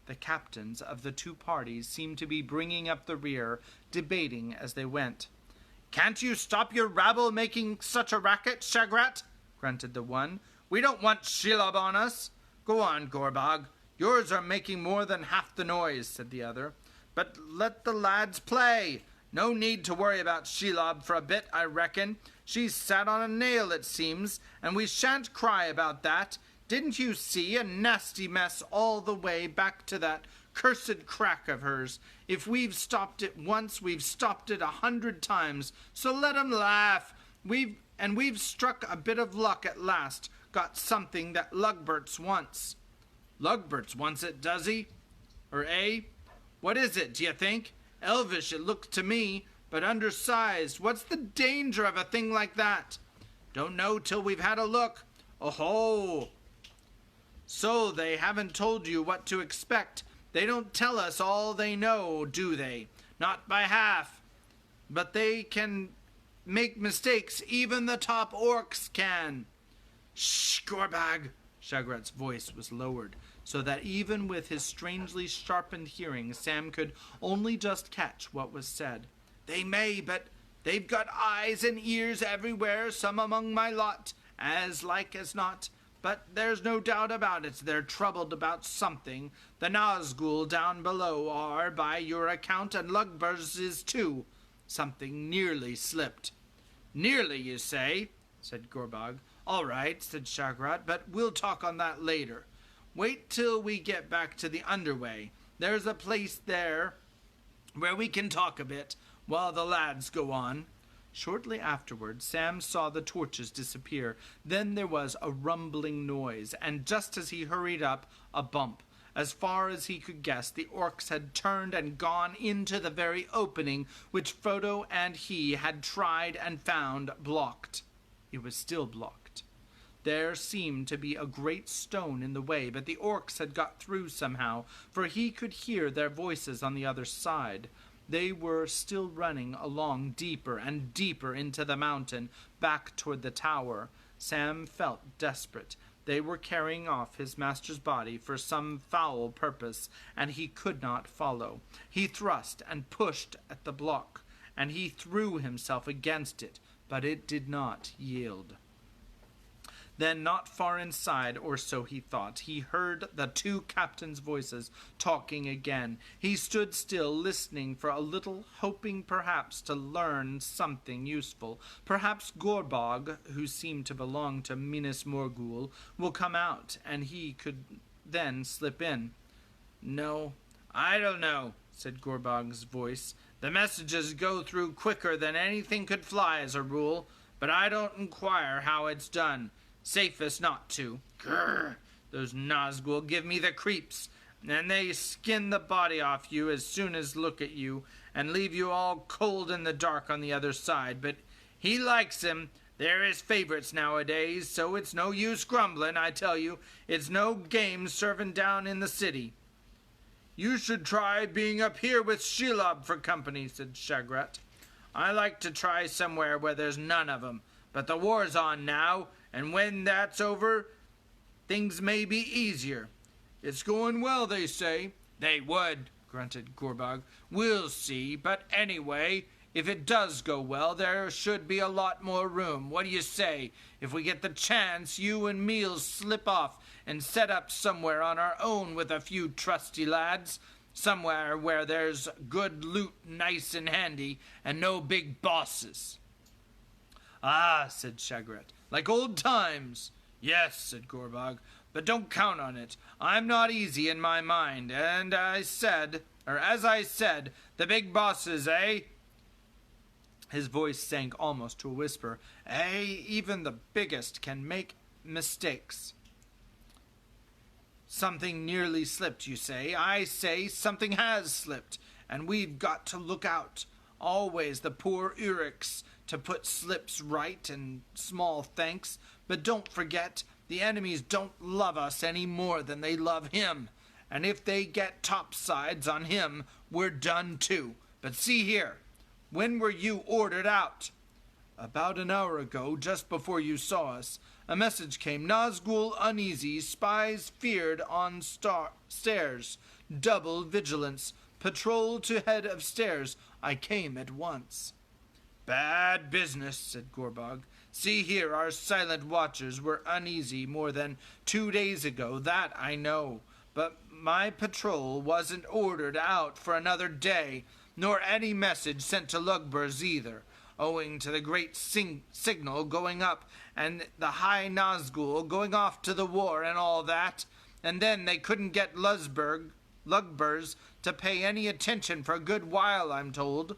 The captains of the two parties seemed to be bringing up the rear, debating as they went. "Can't you stop your rabble making such a racket, Shagrat?" grunted the one. "We don't want Shelob on us." "Go on, Gorbog. Yours are making more than half the noise," said the other. "But let the lads play. No need to worry about Shelob for a bit, I reckon. She's sat on a nail, it seems, and we shan't cry about that. Didn't you see a nasty mess all the way back to that cursed crack of hers? If we've stopped it once, we've stopped it 100 times, so let 'em laugh. We've struck a bit of luck at last, got something that Lugberts wants." "Lugberts wants it, does he? What is it, d'ye think? Elvish it looks to me, but undersized. What's the danger of a thing like that?" "Don't know till we've had a look." "Oh-ho! So they haven't told you what to expect. They don't tell us all they know, do they? Not by half. But they can make mistakes. Even the top orcs can." "Shh, Gorbag!" Shagrat's voice was lowered, so that even with his strangely sharpened hearing, Sam could only just catch what was said. "They may, but they've got eyes and ears everywhere, some among my lot, as like as not. But there's no doubt about it, they're troubled about something. The Nazgul down below are, by your account, and Lugbers is too. Something nearly slipped." "Nearly, you say?" said Gorbog. "All right," said Shagrat, "but we'll talk on that later. Wait till we get back to the underway. There's a place there where we can talk a bit, while the lads go on." Shortly afterward, Sam saw the torches disappear. Then there was a rumbling noise, and just as he hurried up, a bump. As far as he could guess, the orcs had turned and gone into the very opening which Frodo and he had tried and found blocked. It was still blocked. There seemed to be a great stone in the way, but the orcs had got through somehow, for he could hear their voices on the other side. They were still running along deeper and deeper into the mountain, back toward the tower. Sam felt desperate. They were carrying off his master's body for some foul purpose, and he could not follow. He thrust and pushed at the block, and he threw himself against it, but it did not yield. Then, not far inside, or so he thought, he heard the two captains' voices talking again. He stood still, listening for a little, hoping perhaps to learn something useful. Perhaps Gorbog, who seemed to belong to Minas Morgul, will come out, and he could then slip in. "No, I don't know," said Gorbog's voice. "The messages go through quicker than anything could fly as a rule, but I don't inquire how it's done. Safest not to. Grrr! Those Nazgul give me the creeps, and they skin the body off you as soon as look at you, and leave you all cold in the dark on the other side. But he likes him. They're his favorites nowadays, so it's no use grumbling, I tell you. It's no game serving down in the city." "You should try being up here with Shelob for company," said Shagrat. I like to try somewhere where there's none of 'em. But the war's on now, and when that's over, things may be easier. It's going well, they say. They would, grunted Gorbog. We'll see, but anyway, if it does go well, there should be a lot more room. What do you say? If we get the chance, you and me'll slip off and set up somewhere on our own with a few trusty lads. Somewhere where there's good loot nice and handy, and no big bosses. Ah, said Shagrat, like old times. Yes, said Gorbog, but don't count on it. I'm not easy in my mind, and as I said, the big bosses, eh? His voice sank almost to a whisper. Even the biggest can make mistakes. Something nearly slipped, you say. I say something has slipped, and we've got to look out. Always the poor Urix to put slips right and small thanks. But don't forget, the enemies don't love us any more than they love him. And if they get topsides on him, we're done too. But see here, when were you ordered out? About an hour ago, just before you saw us. A message came. Nazgul uneasy, spies feared on stairs. Double vigilance. Patrol to head of stairs. I came at once. Bad business, said Gorbog. See here, our silent watchers were uneasy more than 2 days ago, that I know. But my patrol wasn't ordered out for another day, nor any message sent to Lugbers either, owing to the great signal going up and the high Nazgul going off to the war and all that. And then they couldn't get Lugbers to pay any attention for a good while, I'm told.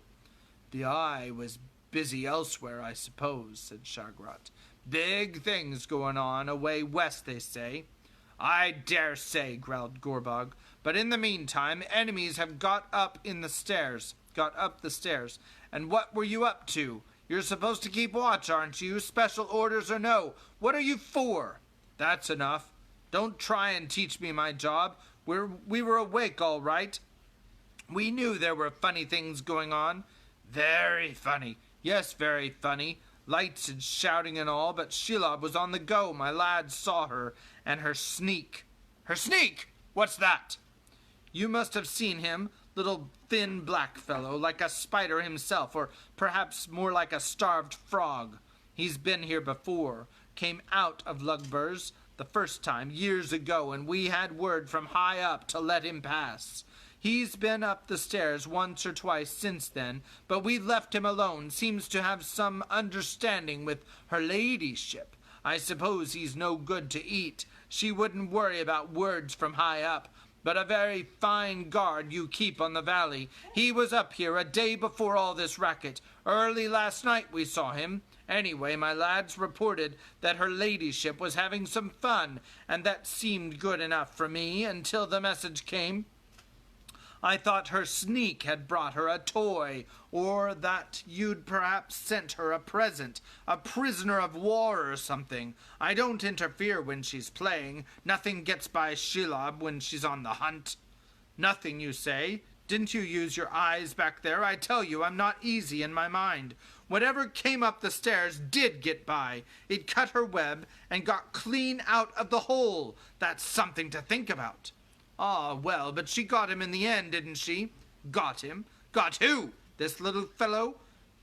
The eye was busy elsewhere, I suppose, said Shagrat. Big things going on away west, they say. I dare say, growled Gorbog. But in the meantime, enemies have got up the stairs. And what were you up to? You're supposed to keep watch, aren't you? Special orders or no? What are you for? That's enough. Don't try and teach me my job. We were awake all right. We knew there were funny things going on. Very funny. Yes, very funny. Lights and shouting and all, but Shelob was on the go. My lads saw her, and her sneak. Her sneak? What's that? You must have seen him. Little thin black fellow, like a spider himself, or perhaps more like a starved frog. He's been here before. Came out of Lugbers the first time, years ago, and we had word from high up to let him pass. He's been up the stairs once or twice since then, but we left him alone. Seems to have some understanding with her ladyship. I suppose he's no good to eat. She wouldn't worry about words from high up. But a very fine guard you keep on the valley. He was up here a day before all this racket. Early last night we saw him. Anyway, my lads reported that her ladyship was having some fun, and that seemed good enough for me until the message came. I thought her sneak had brought her a toy, or that you'd perhaps sent her a present, a prisoner of war or something. I don't interfere when she's playing. Nothing gets by Shelob when she's on the hunt. Nothing, you say? Didn't you use your eyes back there? I tell you, I'm not easy in my mind. Whatever came up the stairs did get by. It cut her web and got clean out of the hole. That's something to think about. Ah, well, but she got him in the end, didn't she? Got him? Got who? This little fellow?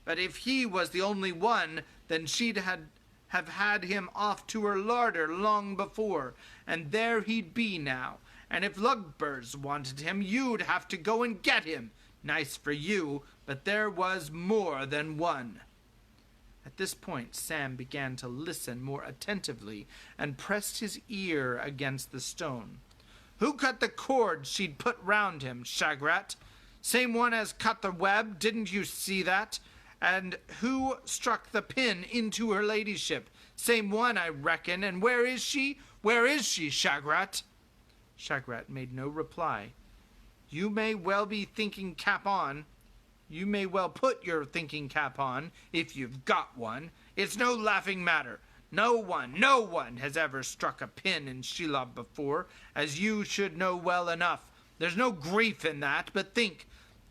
But if he was the only one, then she'd have had him off to her larder long before, and there he'd be now. And if Lugbers wanted him, you'd have to go and get him. Nice for you, but there was more than one. At this point, Sam began to listen more attentively and pressed his ear against the stone. Who cut the cord she'd put round him, Shagrat? Same one as cut the web, didn't you see that? And who struck the pin into her ladyship? Same one, I reckon. And where is she? Where is she, Shagrat? Shagrat made no reply. You may well be thinking cap on. You may well put your thinking cap on, if you've got one. It's no laughing matter. No one has ever struck a pin in Shelob before, as you should know well enough. There's no grief in that, but think,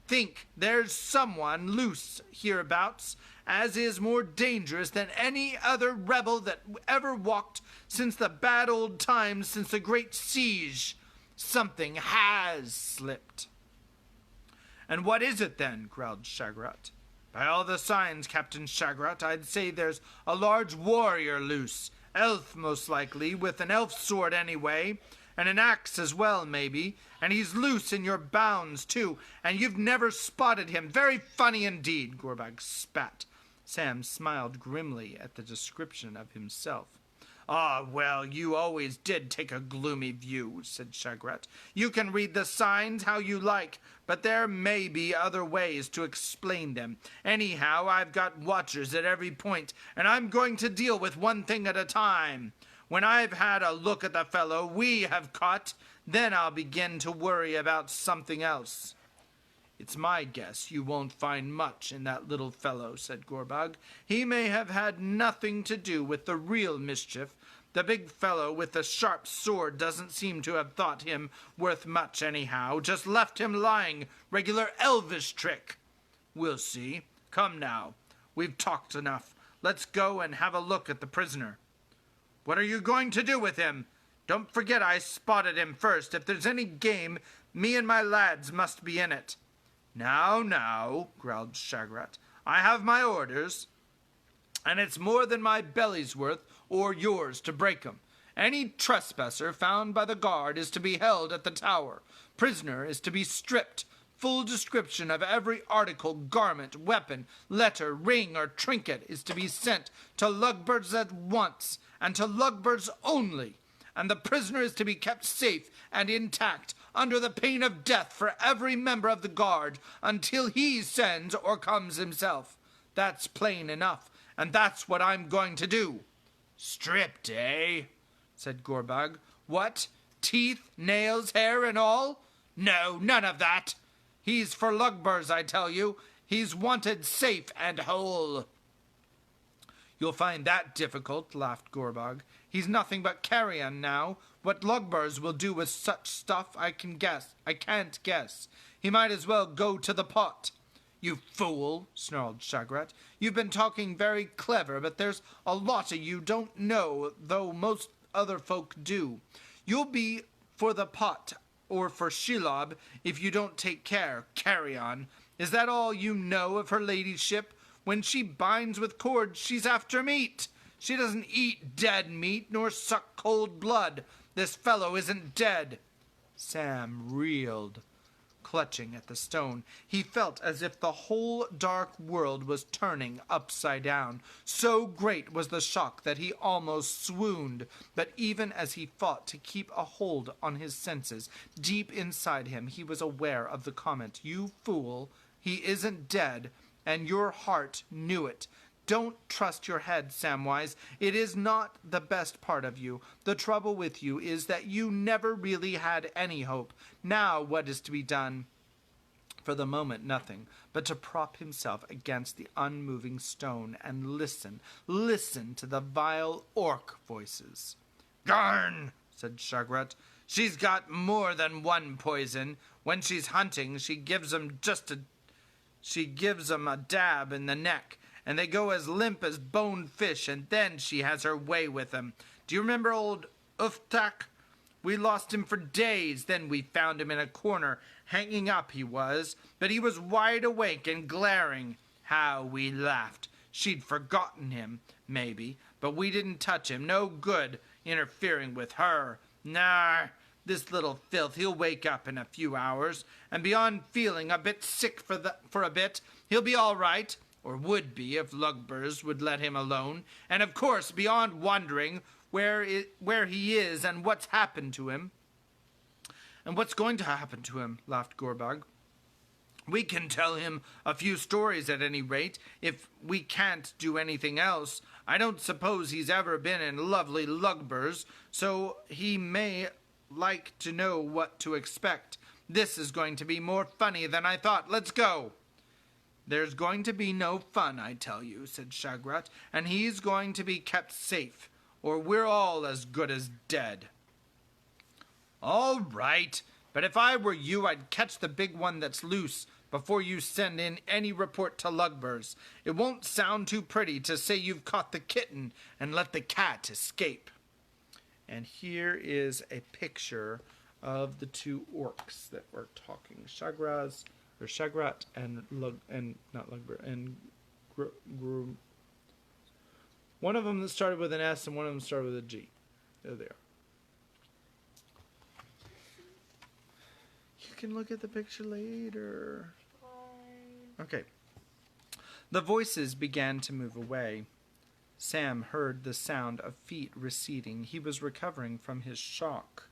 think there's someone loose hereabouts as is more dangerous than any other rebel that ever walked since the bad old times, since the great siege. Something has slipped." "And what is it then?" growled Shagrat. "By all the signs, Captain Shagrat, I'd say there's a large warrior loose. Elf, most likely, with an elf sword anyway, and an axe as well, maybe. And he's loose in your bounds, too, and you've never spotted him. Very funny indeed," Gorbag spat. Sam smiled grimly at the description of himself. "Ah, well, you always did take a gloomy view," said Shagrat. "You can read the signs how you like, but there may be other ways to explain them. Anyhow, I've got watchers at every point, and I'm going to deal with one thing at a time. When I've had a look at the fellow we have caught, then I'll begin to worry about something else." "It's my guess you won't find much in that little fellow," said Gorbag. "He may have had nothing to do with the real mischief. The big fellow with the sharp sword doesn't seem to have thought him worth much anyhow. Just left him lying. Regular elvish trick. We'll see. Come now. We've talked enough. Let's go and have a look at the prisoner." "What are you going to do with him? Don't forget I spotted him first. If there's any game, me and my lads must be in it." Now, growled Shagrat. "I have my orders, and it's more than my belly's worth or yours to break 'em. Any trespasser found by the guard is to be held at the tower. Prisoner is to be stripped. Full description of every article, garment, weapon, letter, ring, or trinket is to be sent to Lugbirds at once, and to Lugbirds only. And the prisoner is to be kept safe and intact, under the pain of death for every member of the guard, until he sends or comes himself. That's plain enough, and that's what I'm going to do." "Stripped, eh?" said Gorbag. "What? Teeth, nails, hair, and all? No, none of that. He's for Lugbers, I tell you. He's wanted safe and whole." "You'll find that difficult," laughed Gorbag. "He's nothing but carrion now. What Lugbers will do with such stuff I can't guess. He might as well go to the pot." "You fool," snarled Shagrat. "You've been talking very clever, but there's a lot of you don't know, though most other folk do. You'll be for the pot, or for Shelob, if you don't take care. Carrion. Is that all you know of her ladyship? When she binds with cords, she's after meat. She doesn't eat dead meat, nor suck cold blood. This fellow isn't dead." Sam reeled, clutching at the stone. He felt as if the whole dark world was turning upside down. So great was the shock that he almost swooned. But even as he fought to keep a hold on his senses, deep inside him he was aware of the comment, "You fool, he isn't dead, and your heart knew it." Don't trust your head, Samwise. It is not the best part of you. The trouble with you is that you never really had any hope. Now what is to be done? For the moment, nothing, but to prop himself against the unmoving stone and listen to the vile orc voices. "Garn," said Shagrat. "She's got more than one poison. When she's hunting, she gives 'em a dab in the neck, and they go as limp as boned fish, and then she has her way with them. Do you remember old Uftak? We lost him for days, then we found him in a corner, hanging up he was, but he was wide awake and glaring. How we laughed. She'd forgotten him, maybe, but we didn't touch him. No good interfering with her. Nah, this little filth, he'll wake up in a few hours, and beyond feeling a bit sick for a bit, he'll be all right. Or would be if Lugbers would let him alone, and of course beyond wondering where he is and what's happened to him." "And what's going to happen to him?" laughed Gorbag. "We can tell him a few stories at any rate, if we can't do anything else. I don't suppose he's ever been in lovely Lugbers, so he may like to know what to expect. This is going to be more funny than I thought. Let's go." "There's going to be no fun, I tell you," said Shagrat, "and he's going to be kept safe, or we're all as good as dead." "All right, but if I were you, I'd catch the big one that's loose. before you send in any report to Lugbers. It won't sound too pretty to say you've caught the kitten and let the cat escape." And here is a picture of the two orcs that were talking, Shagrat and one of them that started with an S and one of them started with a G. There they are. You can look at the picture later. Okay. The voices began to move away. Sam heard the sound of feet receding. He was recovering from his shock.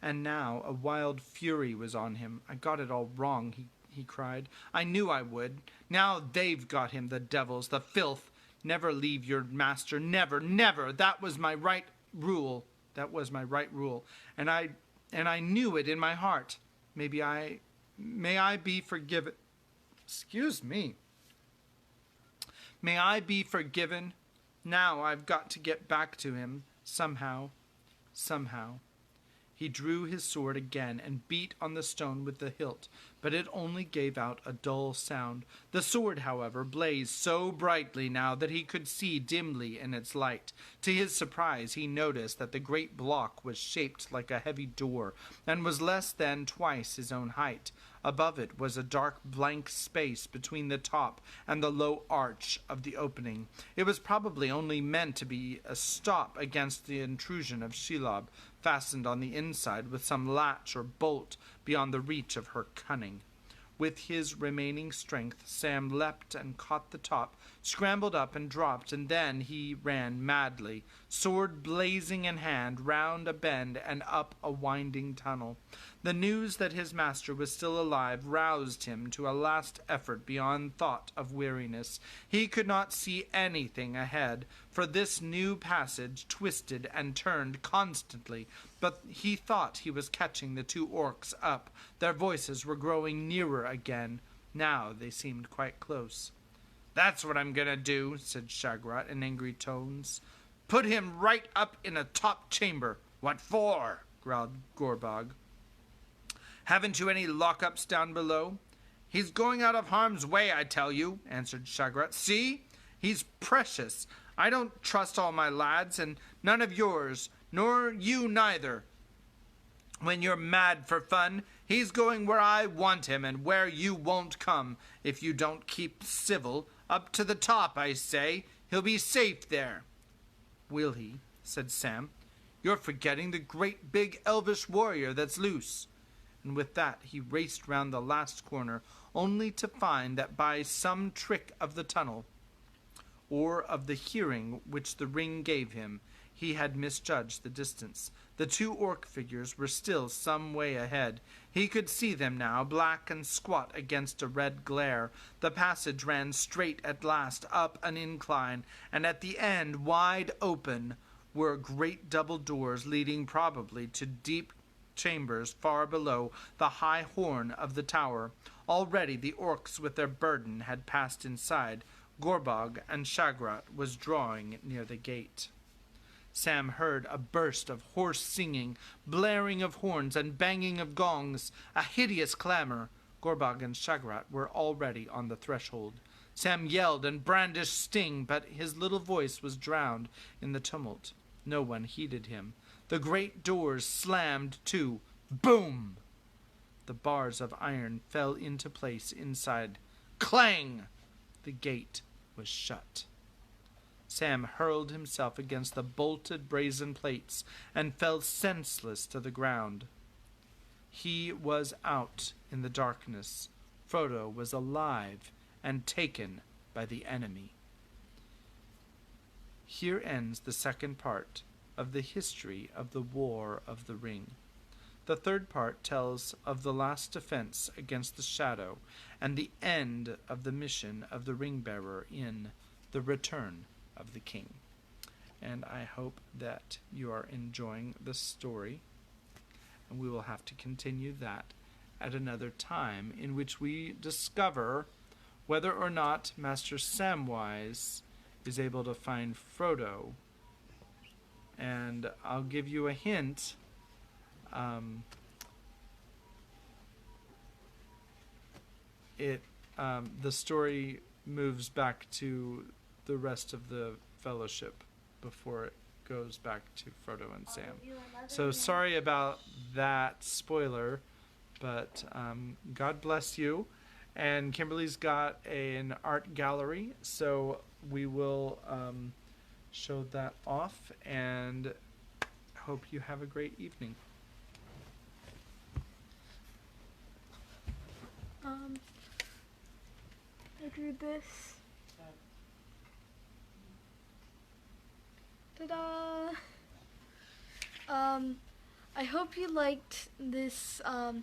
And now a wild fury was on him. "I got it all wrong," he cried. "I knew I would. Now they've got him, the devils, the filth. Never leave your master. Never, never. That was my right rule. And I knew it in my heart. May I be forgiven. Excuse me. May I be forgiven? Now I've got to get back to him. Somehow. He drew his sword again and beat on the stone with the hilt, but it only gave out a dull sound. The sword, however, blazed so brightly now that he could see dimly in its light. To his surprise, he noticed that the great block was shaped like a heavy door and was less than twice his own height. Above it was a dark blank space between the top and the low arch of the opening. It was probably only meant to be a stop against the intrusion of Shelob, fastened on the inside with some latch or bolt beyond the reach of her cunning. With his remaining strength, Sam leapt and caught the top, scrambled up and dropped, and then he ran madly, sword blazing in hand, round a bend and up a winding tunnel. The news that his master was still alive roused him to a last effort beyond thought of weariness. He could not see anything ahead, for this new passage twisted and turned constantly, but he thought he was catching the two orcs up. Their voices were growing nearer again. Now they seemed quite close. "That's what I'm going to do," said Shagrat in angry tones. "Put him right up in a top chamber." "What for?" growled Gorbog. "Haven't you any lock-ups down below?" "He's going out of harm's way, I tell you," answered Shagrat. "See? He's precious. I don't trust all my lads, and none of yours, nor you neither. When you're mad for fun, he's going where I want him, and where you won't come, if you don't keep civil. Up to the top, I say. He'll be safe there." "Will he?" said Sam. "You're forgetting the great big elvish warrior that's loose." And with that he raced round the last corner, only to find that by some trick of the tunnel, or of the hearing which the ring gave him, he had misjudged the distance. The two orc figures were still some way ahead. He could see them now, black and squat against a red glare. The passage ran straight at last, up an incline, and at the end, wide open, were great double doors leading probably to deep chambers far below the high horn of the tower. Already the orcs with their burden had passed inside. Gorbog and Shagrat was drawing near the gate. Sam heard a burst of hoarse singing, blaring of horns and banging of gongs, a hideous clamor. Gorbog and Shagrat were already on the threshold. Sam yelled and brandished Sting, but his little voice was drowned in the tumult. No one heeded him. The great doors slammed to. Boom! The bars of iron fell into place inside. Clang! The gate was shut. Sam hurled himself against the bolted brazen plates and fell senseless to the ground. He was out in the darkness. Frodo was alive and taken by the enemy. Here ends the second part of the history of the War of the Ring. The third part tells of the last defense against the Shadow and the end of the mission of the Ring-Bearer in The Return of the King. And I hope that you are enjoying the story, and we will have to continue that at another time, in which we discover whether or not Master Samwise is able to find Frodo. And I'll give you a hint. the story moves back to the rest of the fellowship before it goes back to Frodo and Sam. So sorry about that spoiler, but God bless you. And Kimberly's got an art gallery, so we will show that off, and hope you have a great evening. I drew this. Ta-da! I hope you liked this. I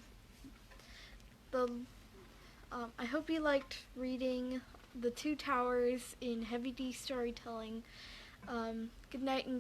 hope you liked reading The Two Towers in Heavy D Storytelling. Good night and